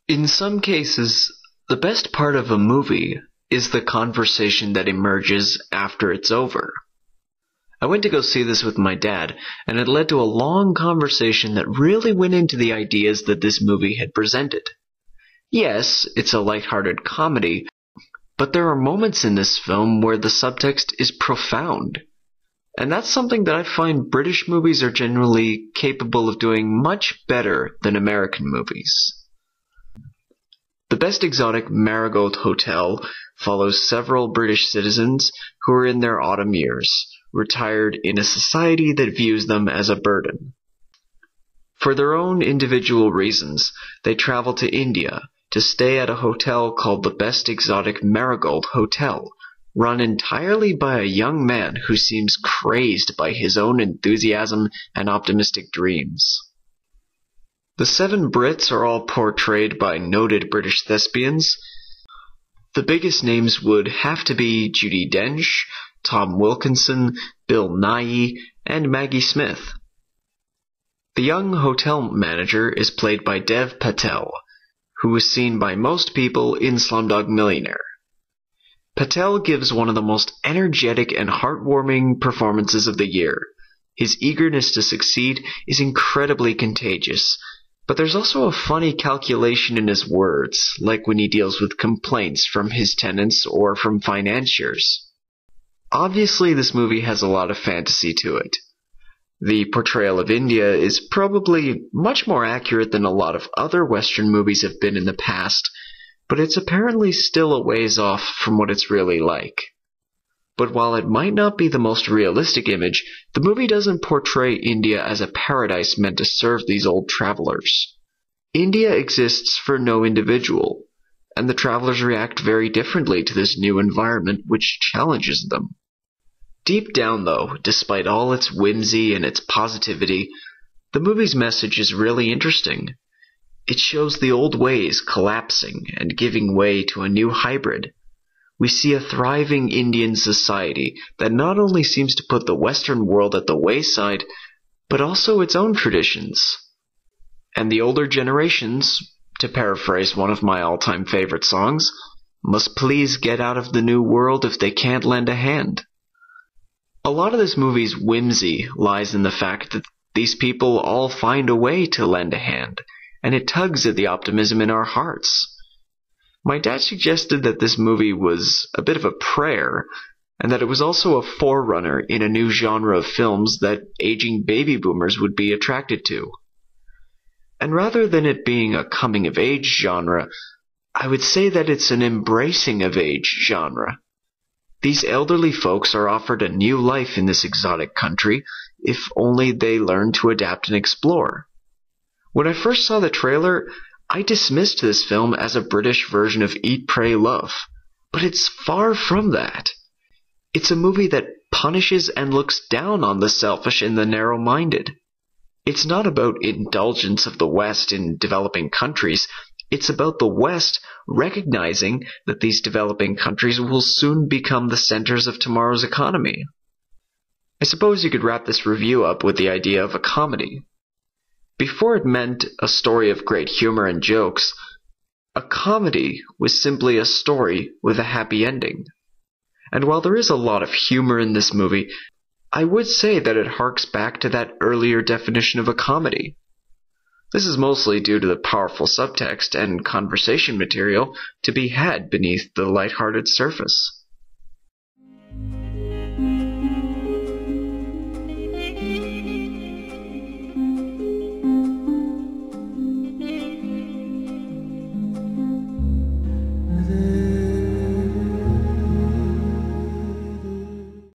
In some cases, the best part of a movie is the conversation that emerges after it's over. I went to go see this with my dad, and it led to a long conversation that really went into the ideas that this movie had presented. Yes, it's a lighthearted comedy, but there are moments in this film where the subtext is profound. And that's something that I find British movies are generally capable of doing much better than American movies. The Best Exotic Marigold Hotel follows several British citizens who are in their autumn years, retired in a society that views them as a burden. For their own individual reasons, they travel to India to stay at a hotel called the Best Exotic Marigold Hotel, run entirely by a young man who seems crazed by his own enthusiasm and optimistic dreams. The 7 Brits are all portrayed by noted British thespians. The biggest names would have to be Judi Dench, Tom Wilkinson, Bill Nighy, and Maggie Smith. The young hotel manager is played by Dev Patel, who was seen by most people in Slumdog Millionaire. Patel gives one of the most energetic and heartwarming performances of the year. His eagerness to succeed is incredibly contagious, but there's also a funny calculation in his words, like when he deals with complaints from his tenants or from financiers. Obviously, this movie has a lot of fantasy to it. The portrayal of India is probably much more accurate than a lot of other Western movies have been in the past, but it's apparently still a ways off from what it's really like. But while it might not be the most realistic image, the movie doesn't portray India as a paradise meant to serve these old travelers. India exists for no individual, and the travelers react very differently to this new environment which challenges them. Deep down, though, despite all its whimsy and its positivity, the movie's message is really interesting. It shows the old ways collapsing and giving way to a new hybrid. We see a thriving Indian society that not only seems to put the Western world at the wayside, but also its own traditions. And the older generations, to paraphrase one of my all-time favorite songs, must please get out of the new world if they can't lend a hand. A lot of this movie's whimsy lies in the fact that these people all find a way to lend a hand, and it tugs at the optimism in our hearts. My dad suggested that this movie was a bit of a prayer, and that it was also a forerunner in a new genre of films that aging baby boomers would be attracted to. And rather than it being a coming-of-age genre, I would say that it's an embracing-of-age genre. These elderly folks are offered a new life in this exotic country, if only they learn to adapt and explore. When I first saw the trailer, I dismissed this film as a British version of Eat, Pray, Love, but it's far from that. It's a movie that punishes and looks down on the selfish and the narrow-minded. It's not about indulgence of the West in developing countries. It's about the West recognizing that these developing countries will soon become the centers of tomorrow's economy. I suppose you could wrap this review up with the idea of a comedy. Before it meant a story of great humor and jokes, a comedy was simply a story with a happy ending. And while there is a lot of humor in this movie, I would say that it harks back to that earlier definition of a comedy. This is mostly due to the powerful subtext and conversation material to be had beneath the lighthearted surface.